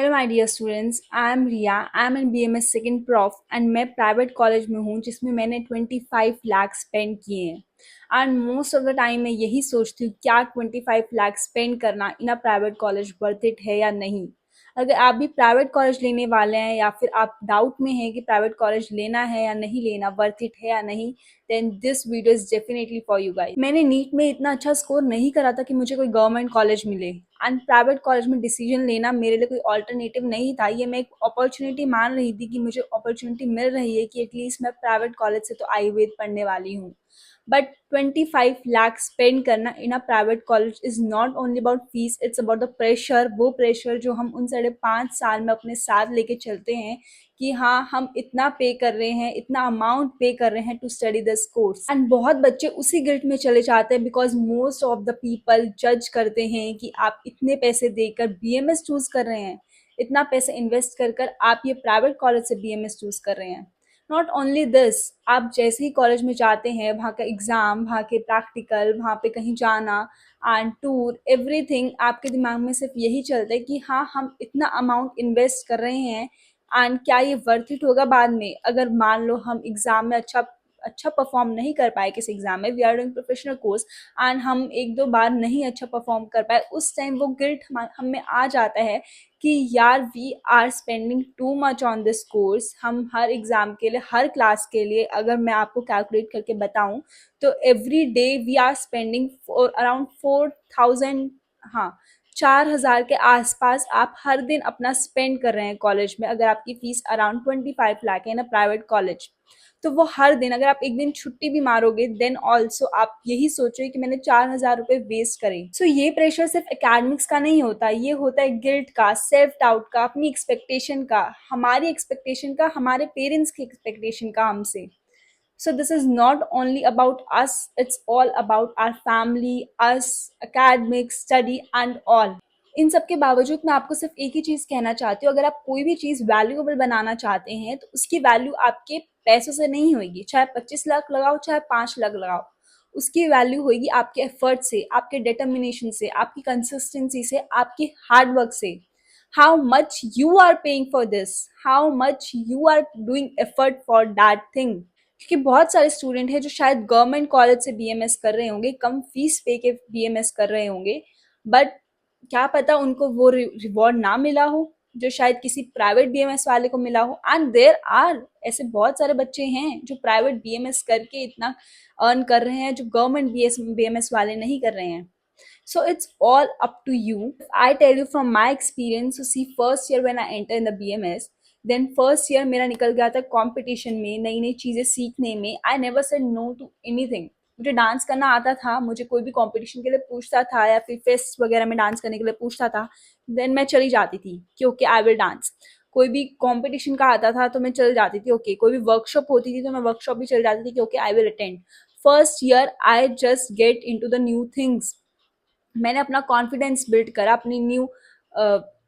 Hello my dear students, I am Riya. I am in BMS second prof and मैं private college में हूँ जिसमें मैंने 25 लाख स्पेंड किए हैं। And most of the time मैं यही सोचती हूँ क्या 25 लाख स्पेंड करना in a private college worth it है या नहीं। अगर आप भी प्राइवेट कॉलेज लेने वाले हैं या फिर आप डाउट में हैं कि प्राइवेट कॉलेज लेना है या नहीं लेना, वर्थ इट है या नहीं, then this video is definitely for you guys. मैंने नीट में इतना अच्छा स्कोर नहीं करा था कि मुझे कोई गवर्नमेंट कॉलेज मिले एंड प्राइवेट कॉलेज में डिसीजन लेना मेरे लिए कोई ऑल्टरनेटिव नहीं था। ये मैं एक अपॉर्चुनिटी मान रही थी कि मुझे अपॉर्चुनिटी मिल रही है कि एटलीस्ट मैं प्राइवेट कॉलेज से तो आयुर्वेद पढ़ने वाली हूँ। बट 25 लाख स्पेंड करना in a private college is not only about fees, it's about the pressure. वो प्रेशर जो हम उन 5.5 साल में अपने साथ लेके चलते हैं कि हाँ, हम इतना पे कर रहे हैं, इतना अमाउंट पे कर रहे हैं to study this course. And बहुत बच्चे उसी गिल्ट में चले जाते हैं because most of the people जज करते हैं कि आप इतने पैसे देकर बीएमएस चूज कर रहे हैं, इतना पैसे इन्वेस्ट कर कर आप ये प्राइवेट कॉलेज से बीएमएस चूज कर रहे हैं। नॉट ओनली दिस, आप जैसे ही कॉलेज में जाते हैं, वहाँ का एग्ज़ाम, वहाँ के प्रैक्टिकल, वहाँ पे कहीं जाना एंड टूर, एवरीथिंग, आपके दिमाग में सिर्फ यही चलता है कि हाँ, हम इतना अमाउंट इन्वेस्ट कर रहे हैं एंड क्या ये वर्थ इट होगा बाद में। अगर मान लो हम एग्ज़ाम में अच्छा अच्छा परफॉर्म नहीं कर पाए, किसी एग्जाम में we are doing professional course and हम एक दो बार नहीं अच्छा परफॉर्म कर पाए, उस टाइम वो गिल्ट हम में आ जाता है कि यार we are spending too much on this course. हम हर एग्ज़ाम के लिए, हर क्लास के लिए, अगर मैं आपको कैलकुलेट करके बताऊं तो every day we are spending around 4,000, हाँ, 4,000 के आसपास आप हर दिन अपना स्पेंड कर रहे हैं कॉलेज में। अगर आपकी फीस अराउंड 25 लाख है इन अ प्राइवेट कॉलेज, तो वो हर दिन, अगर आप एक दिन छुट्टी भी मारोगे देन ऑल्सो आप यही सोचो कि मैंने 4,000 रुपये वेस्ट करे। सो ये प्रेशर सिर्फ एकेडमिक्स का नहीं होता, ये होता है गिल्ट का, सेल्फ डाउट का, अपनी एक्सपेक्टेशन का, हमारी एक्सपेक्टेशन का, हमारे पेरेंट्स की एक्सपेक्टेशन का हमसे। So this is not only about us, it's all about our family, us, academics, study and all. इन सब के बावजूद मैं आपको सिर्फ एक ही चीज़ कहना चाहती हूँ, अगर आप कोई भी चीज़ वैल्यूएबल बनाना चाहते हैं तो उसकी वैल्यू आपके पैसों से नहीं होगी। चाहे 25 लाख लगाओ, चाहे 5 लाख लगाओ, उसकी वैल्यू होगी आपके एफर्ट से, आपके डिटर्मिनेशन से, आपकी कंसिस्टेंसी से, आपकी हार्ड वर्क से। How much you are paying for this, how much you are doing effort for that thing. क्योंकि बहुत सारे स्टूडेंट हैं जो शायद गवर्नमेंट कॉलेज से बीएमएस कर रहे होंगे, कम फीस पे के बीएमएस कर रहे होंगे, बट क्या पता उनको वो रिवॉर्ड ना मिला हो जो शायद किसी प्राइवेट बीएमएस वाले को मिला हो। एंड देयर आर ऐसे बहुत सारे बच्चे हैं जो प्राइवेट बीएमएस करके इतना अर्न कर रहे हैं जो गवर्नमेंट बीएमएस वाले नहीं कर रहे हैं। So it's all up to you. I tell you from my experience, so see first year when I enter in the BMS, then first year मेरा निकल गया था कंपटीशन में, नई नई चीज़ें सीखने में। I never said no to anything. मुझे डांस करना आता था, मुझे कोई भी कंपटीशन के लिए पूछता था या फिर फेस्ट वगैरह में डांस करने के लिए पूछता था, देन मैं चली जाती थी कि ओके आई विल डांस। कोई भी कंपटीशन का आता था तो मैं चल जाती थी, ओके। कोई भी वर्कशॉप होती थी तो मैं वर्कशॉप भी चल जाती थी कि okay I will attend. First year I just get into the new things. मैंने अपना कॉन्फिडेंस बिल्ड करा, अपनी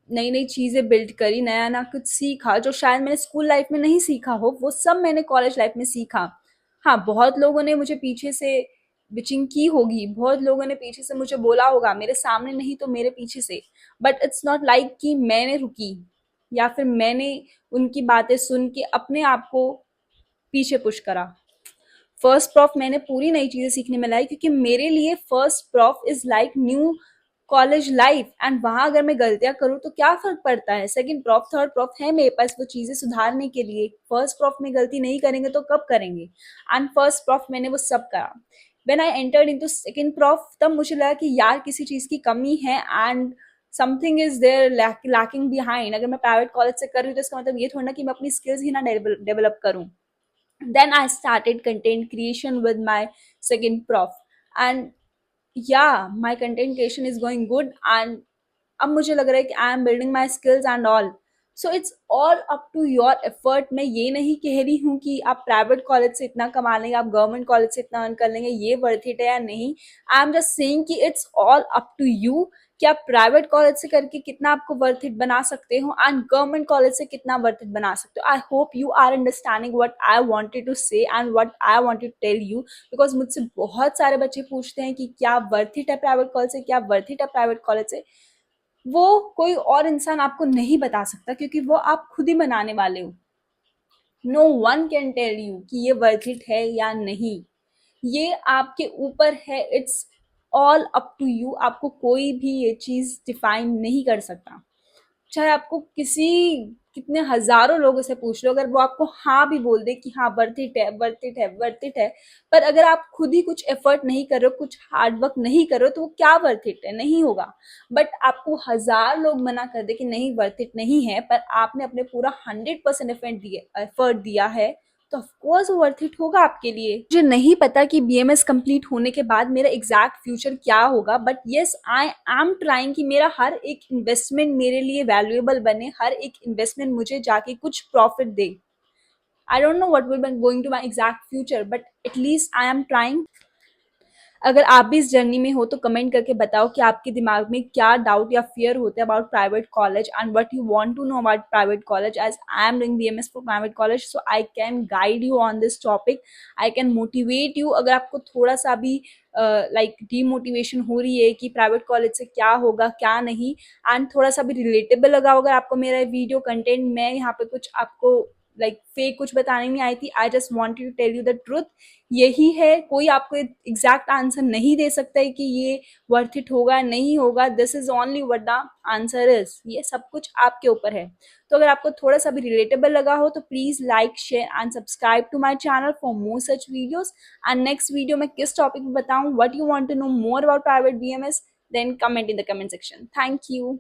नई नई चीज़ें बिल्ड करी, नया नया कुछ सीखा जो शायद मैंने स्कूल लाइफ में नहीं सीखा हो, वो सब मैंने कॉलेज लाइफ में सीखा। हाँ, बहुत लोगों ने मुझे पीछे से बिचिंग की होगी, बहुत लोगों ने पीछे से मुझे बोला होगा, मेरे सामने नहीं तो मेरे पीछे से, बट इट्स नॉट लाइक कि मैंने रुकी या फिर मैंने उनकी बातें सुन के अपने आप को पीछे पुश करा। फर्स्ट प्रॉफ मैंने पूरी नई चीज़ें सीखने में लाई क्योंकि मेरे लिए first prof is like new college life. And वहाँ अगर मैं गलतियाँ करूँ तो क्या फ़र्क पड़ता है, सेकंड प्रॉफ थर्ड प्रॉफ है मेरे पास वो चीज़ें सुधारने के लिए। फर्स्ट प्रॉफ में गलती नहीं करेंगे तो कब करेंगे। एंड फर्स्ट प्रॉफ मैंने वो सब करा। When I entered into second prof तब मुझे लगा कि यार किसी चीज़ की कमी है and something is there lacking behind. अगर मैं प्राइवेट कॉलेज से कर रही हूँ तो इसका मतलब ये थोड़ा ना कि मैं अपनी स्किल्स ही ना डेवलप करूँ। Then I started content creation with my second prof, and yeah, my content creation is going good and अब मुझे लग रहा है कि I am building my skills and all. So it's all up to your effort. मैं ये नहीं कह रही हूँ कि आप प्राइवेट कॉलेज से इतना कमा लेंगे, आप गवर्नमेंट कॉलेज से इतना अर्न कर लेंगे, ये वर्थ इट है या नहीं। आई एम जस्ट सेइंग कि it's all up to you कि आप प्राइवेट कॉलेज से करके कितना आपको वर्थ इट बना सकते हो एंड गवर्नमेंट कॉलेज से कितना वर्थ इट बना सकते हो। I hope you are understanding what I wanted to say and what I wanted to tell you, because मुझसे बहुत सारे बच्चे पूछते हैं कि क्या वर्थ इट है प्राइवेट कॉलेज से, क्या वर्थ इट है प्राइवेट कॉलेज से। वो कोई और इंसान आपको नहीं बता सकता, क्योंकि वो आप खुद ही बनाने वाले हो। No one can tell you कि ये वर्थ इट है या नहीं। ये आपके ऊपर है, it's all up to you. आपको कोई भी ये चीज़ डिफाइन नहीं कर सकता। चाहे आपको किसी कितने हजारों लोगों से पूछ लो, अगर वो आपको हाँ भी बोल दे कि हाँ वर्थ इट है, वर्थ इट है, वर्थ इट है, पर अगर आप खुद ही कुछ एफर्ट नहीं कर रहे हो, कुछ हार्ड वर्क नहीं कर रहे हो, तो वो क्या वर्थ इट है? नहीं होगा। बट आपको हजार लोग मना कर दे कि नहीं वर्थ इट नहीं है, पर आपने अपने पूरा 100% एफर्ट दिया है, तो ऑफ कोर्स वो वर्थ इट होगा आपके लिए। मुझे नहीं पता कि बीएमएस कंप्लीट होने के बाद मेरा एग्जैक्ट फ्यूचर क्या होगा, but yes I am trying कि मेरा हर एक इन्वेस्टमेंट मेरे लिए वैल्यूएबल बने, हर एक इन्वेस्टमेंट मुझे जाके कुछ प्रॉफिट दे। I don't know what will be going to my exact future, but at least I am trying. अगर आप भी इस जर्नी में हो तो कमेंट करके बताओ कि आपके दिमाग में क्या डाउट या फियर होते हैं about private college, and what you want to know about private college, as I am doing BMS for private college, so I can guide you on this topic. I can motivate you. अगर आपको थोड़ा सा भी like demotivation हो रही है कि private college से क्या होगा क्या नहीं, एंड थोड़ा सा भी रिलेटेबल लगा होगा आपको मेरा वीडियो कंटेंट, मैं यहाँ पे कुछ आपको लाइक फेक कुछ बताने नहीं आई थी। I just want to tell you the truth. यही है, कोई आपको एग्जैक्ट आंसर नहीं दे सकता है कि ये वर्थ इट होगा नहीं होगा। This is only what the answer is. ये सब कुछ आपके ऊपर है। तो अगर आपको थोड़ा सा भी रिलेटेबल लगा हो तो please like share and subscribe to my channel for more such videos. And next video में किस टॉपिक पे बताऊं, what you want to know more about private BMS, then comment in the comment section. Thank you.